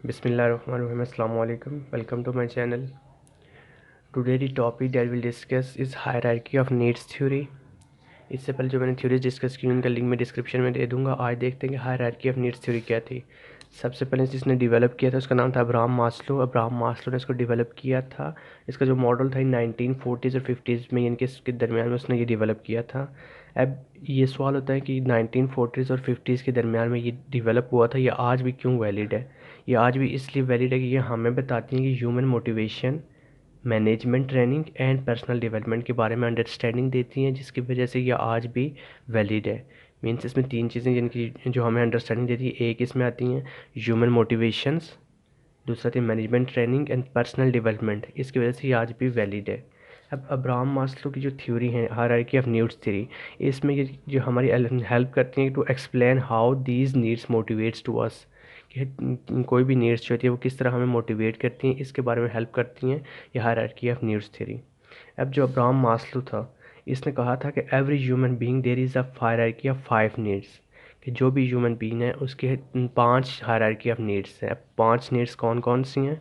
Bismillahirrahmanirrahim. Assalamu alaikum. Welcome to my channel. Today the topic that we'll discuss is hierarchy of needs theory. इससे पहले जो मैंने theories discuss की उनका link मैं डिस्क्रिप्शन में दे दूंगा। आज देखते हैं कि हायरार्की ऑफ नीड्स थ्योरी क्या थी। सबसे पहले जिसने डेवलप किया था उसका नाम था अब्राहम मास्लो। अब्राहम मास्लो ने इसको डेवलप किया था। इसका जो मॉडल था 1940s और 50s में इनके इसके दरमियान में उसने ये डेवलप किया था। अब ये सवाल होता है कि 1940s और 50s के दरमियान में ये डेवलप हुआ था, ये आज भी क्यों वैलिड है। ये आज भी इसलिए वैलिड है कि ये हमें बताती हैं कि human motivation, management training and personal development के बारे में अंडरस्टैंडिंग देती हैं, जिसकी वजह से ये आज भी वैलिड है। मीन्स इसमें तीन चीज़ें जिनकी जो हमें अंडरस्टैंडिंग देती है, एक इसमें आती हैं ह्यूमन मोटिवेशंस, दूसरा थी management training and personal development. इसकी वजह से ये आज भी वैलिड है। अब अब्राहम मास्लो की जो थ्योरी है हायरार्की ऑफ नीड्स थ्योरी, इसमें ये जो हमारी हेल्प करती हैं to explain how these needs motivates to us, कि कोई भी नीड्स जो होती है वो किस तरह हमें मोटिवेट करती हैं, इसके बारे में हेल्प करती हैं ये हायरार्की ऑफ नीड्स थ्योरी। अब जो अब्राहम मास्लो था इसने कहा था कि every human being there is a hierarchy of 5 needs, कि जो भी ह्यूमन बीइंग है उसके 5 हायरार्की ऑफ नीड्स हैं। अब 5 नीड्स कौन कौन सी हैं?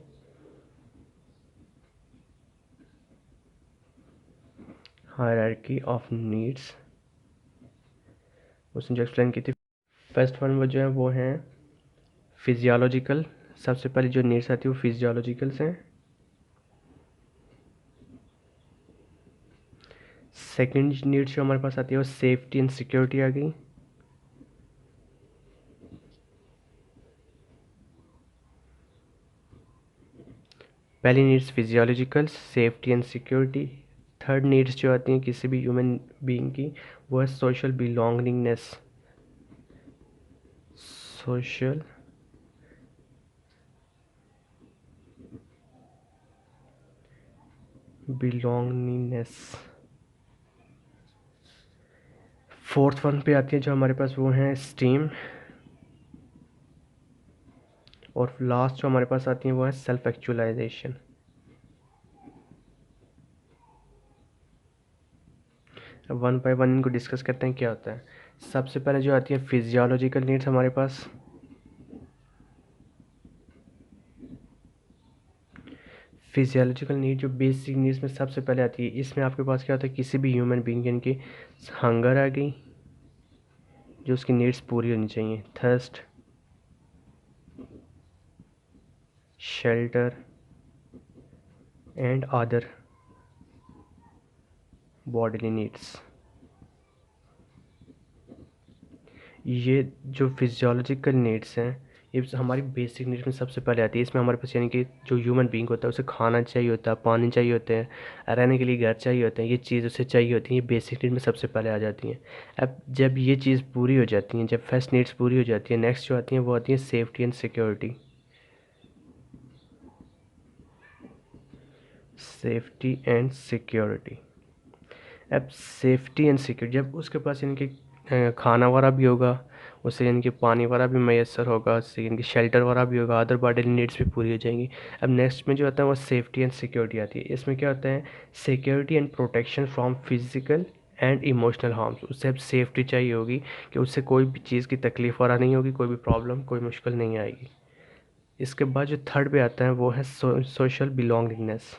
हायरार्की ऑफ नीड्स उसने जो एक्सप्लेन की थी, फर्स्ट वन वो जो है वो हैं फिजियोलॉजिकल। सबसे पहले जो नीड्स आती है वो फिजियोलॉजिकल्स हैं। सेकंड नीड्स जो हमारे पास आती है वो सेफ्टी एंड सिक्योरिटी आ गई। पहली needs physiological, safety and security. Third needs जो आती हैं किसी भी ह्यूमन बीइंग की वो है social belongingness, social belongingness. Fourth one पे आती है जो हमारे पास वो है स्टीम, और लास्ट जो हमारे पास आती है वो है सेल्फ एक्चुअलाइजेशन। अब वन बाय वन इनको डिस्कस करते हैं क्या होता है। सबसे पहले जो आती है फिजियोलॉजिकल नीड्स हमारे पास, फिजियोलॉजिकल नीड जो बेसिक नीड्स में सबसे पहले आती है, इसमें आपके पास क्या होता है किसी भी ह्यूमन बीइंग इनकी हंगर आ गई जो उसकी नीड्स पूरी होनी चाहिए, thirst, shelter and other bodily needs. ये जो फिजियोलॉजिकल नीड्स हैं ये हमारी बेसिक नीड्स में सबसे पहले आती है। इसमें हमारे पास यानी कि जो ह्यूमन बीइंग होता है उसे खाना चाहिए होता है, पानी चाहिए होते हैं, रहने के लिए घर चाहिए होते हैं, ये चीज़ उसे चाहिए होती हैं, ये बेसिक नीड में सबसे पहले आ जाती हैं। अब जब ये चीज़ पूरी हो जाती हैं, जब फर्स्ट नीड्स पूरी हो जाती है, नेक्स्ट जो आती हैं वो आती है safety and security. Safety and security. अब सेफ्टी एंड सिक्योरिटी जब उसके पास यानी कि खाना वगैरह भी होगा, उससे यानी कि पानी वगैरह भी मैसर होगा, उससे यानी कि शेल्टर वगैरह भी होगा, अदर बॉडी नीड्स भी पूरी हो जाएंगी। अब नेक्स्ट में जो आता है वो सेफ्टी एंड सिक्योरिटी आती है। इसमें क्या होता है security and protection from physical and emotional harms. उससे अब सेफ्टी चाहिए होगी कि उससे कोई भी चीज़ की तकलीफ वगैरह नहीं होगी, कोई भी प्रॉब्लम कोई मुश्किल नहीं आएगी। इसके बाद जो थर्ड पे आता है वो है सोशल बिलोंगिंगनेस।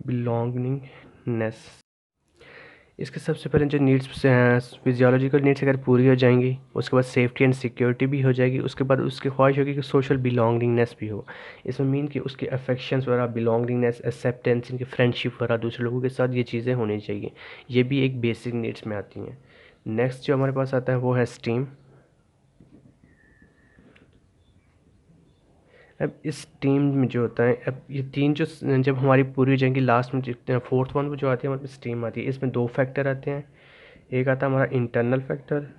बिलोंगिंगनेस इसके सबसे पहले जो नीड्स फिजियोलॉजिकल नीड्स अगर पूरी हो जाएंगी, उसके बाद सेफ्टी एंड सिक्योरिटी भी हो जाएगी, उसके बाद उसकी ख्वाहिश होगी कि सोशल बिलोंगिंगनेस भी हो। इसमें मीन कि उसके अफेक्शंस वगैरह, बिलोंगिंगनेस, एक्सेप्टेंस, इनकी फ्रेंडशिप वगैरह दूसरे लोगों के साथ ये चीज़ें होनी चाहिए। ये भी एक बेसिक नीड्स में आती हैं। नेक्स्ट जो हमारे पास आता है वो है स्टीम। अब इस टीम में जो होता है, अब ये तीन जो जब हमारी पूरी हो जाएंगी, लास्ट में जितने फोर्थ वन जो आती है हमारे पास स्टीम आती है। इसमें दो फैक्टर आते हैं, एक आता है हमारा इंटरनल फैक्टर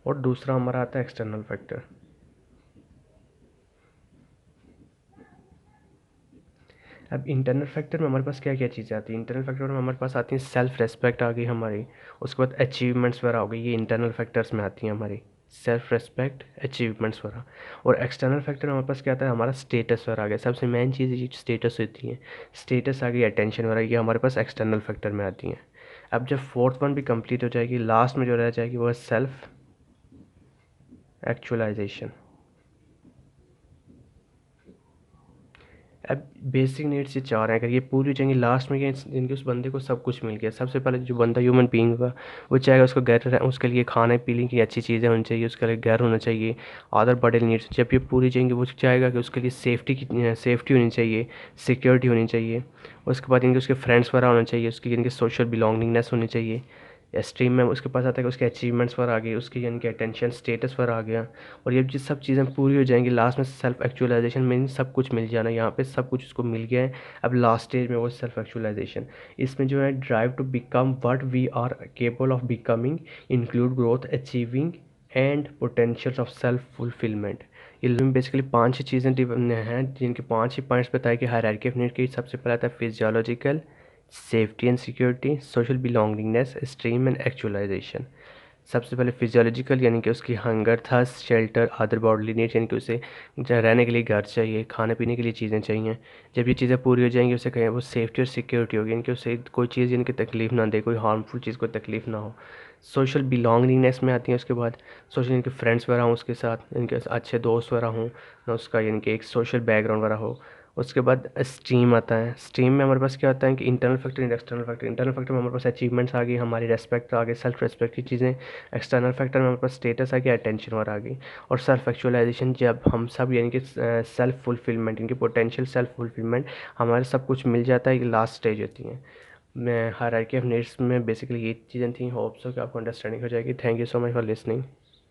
और दूसरा हमारा आता है एक्सटर्नल फैक्टर। अब इंटरनल फैक्टर में हमारे पास क्या क्या चीज़ें आती हैं? इंटरनल फैक्टर में हमारे पास आती हैं सेल्फ रेस्पेक्ट आ गई हमारी, उसके बाद अचीवमेंट्स वगैरह हो गई, ये इंटरनल फैक्टर्स में आती हैं हमारी। सेल्फ रेस्पेक्ट, अचीवमेंट्स वगैरह। और एक्सटर्नल फैक्टर हमारे पास क्या आता है, हमारा स्टेटस वगैरह आ गया। सबसे मेन चीज़ ये स्टेटस होती है, स्टेटस आ गई, अटेंशन वगैरह, ये हमारे पास एक्सटर्नल फैक्टर में आती हैं। अब जब फोर्थ वन भी कंप्लीट हो जाएगी, लास्ट में जो रह जाएगी वो है सेल्फ एक्चुअलाइजेशन। अब बेसिक नीड्स ये चार हैं, अगर ये पूरी हो जाएंगी, लास्ट में क्या इनके उस बंदे को सब कुछ मिल गया। सबसे पहले जो बंदा ह्यूमन बीइंग होगा वो चाहेगा उसको घर, उसके लिए खाने पीने की अच्छी चीज़ें होनी चाहिए, उसके लिए घर होना चाहिए, अदर बड़े नीड्स जब ये पूरी जाएंगी वो चाहेगा कि उसके लिए सेफ्टी होनी चाहिए, सिक्योरिटी होनी चाहिए। उसके बाद इनके उसके फ्रेंड्स वगैरह होना चाहिए, उसकी इनके सोशल बिलोंगिंगनेस होनी चाहिए। या स्ट्रीम में उसके पास आता है कि उसके अचीवमेंट्स पर आ गए, उसकी यानी कि अटेंशन स्टेटस पर आ गया। और ये जिस सब चीज़ें पूरी हो जाएंगी, लास्ट में सेल्फ एक्चुअलाइजेशन में सब कुछ मिल जाना, यहाँ पे सब कुछ उसको मिल गया है। अब लास्ट स्टेज में वो सेल्फ एक्चुअलाइजेशन, इसमें जो है drive to become what we are capable of becoming, include growth, achieving and potential of self fulfilment. ये बेसिकली पांच ही चीज़ें हैं जिनके पांच ही पॉइंट्स बताए कि हायरार्की ऑफ नीड की। सबसे पहला था physiological, safety and security, social belongingness, stream and actualization. सबसे पहले फिजियोलॉजिकल यानी कि उसकी hunger, thirst, shelter, other bodily needs यानी कि उसे रहने के लिए घर चाहिए, खाने पीने के लिए चीज़ें चाहिए। जब ये चीज़ें पूरी हो जाएंगी उसे कहें वो सेफ्टी और सिक्योरिटी होगी, यानी कि उसे कोई चीज़ यानी कि तकलीफ़ ना दे, कोई हार्मफुल चीज़ को तकलीफ़ ना हो। सोशल बिलोंगिंगनेस में आती है उसके बाद, सोशल यानी कि फ्रेंड्स वगैरह हों उसके साथ, यानी कि अच्छे दोस्त वगैरह हों, ना उसका यानी कि एक सोशल बैकग्राउंड वगैरह हो। उसके बाद स्ट्रीम आता है। स्ट्रीम में हमारे पास क्या होता है कि internal factor and external factor. Internal factor में हमारे पास अचीवमेंट्स आ गई, हमारी रेस्पेक्ट आ गई, सेल्फ रेस्पेक्ट की चीज़ें। एक्सटर्नल फैक्टर में हमारे पास स्टेटस आ गया, अटेंशन और आ गई। और सेल्फ एक्चुअलाइजेशन, जब हम सब यानी कि सेल्फ फुलफिलमेंट, इनकी पोटेंशियल सेल्फ फुलफिलमेंट, हमारे सब कुछ मिल जाता है, ये लास्ट स्टेज होती है। मैं हायरार्की ऑफ नीड्स में बेसिकली ये चीज़ें थी। होप सो कि आपको अंडरस्टैंडिंग हो जाएगी। Thank you so much for listening.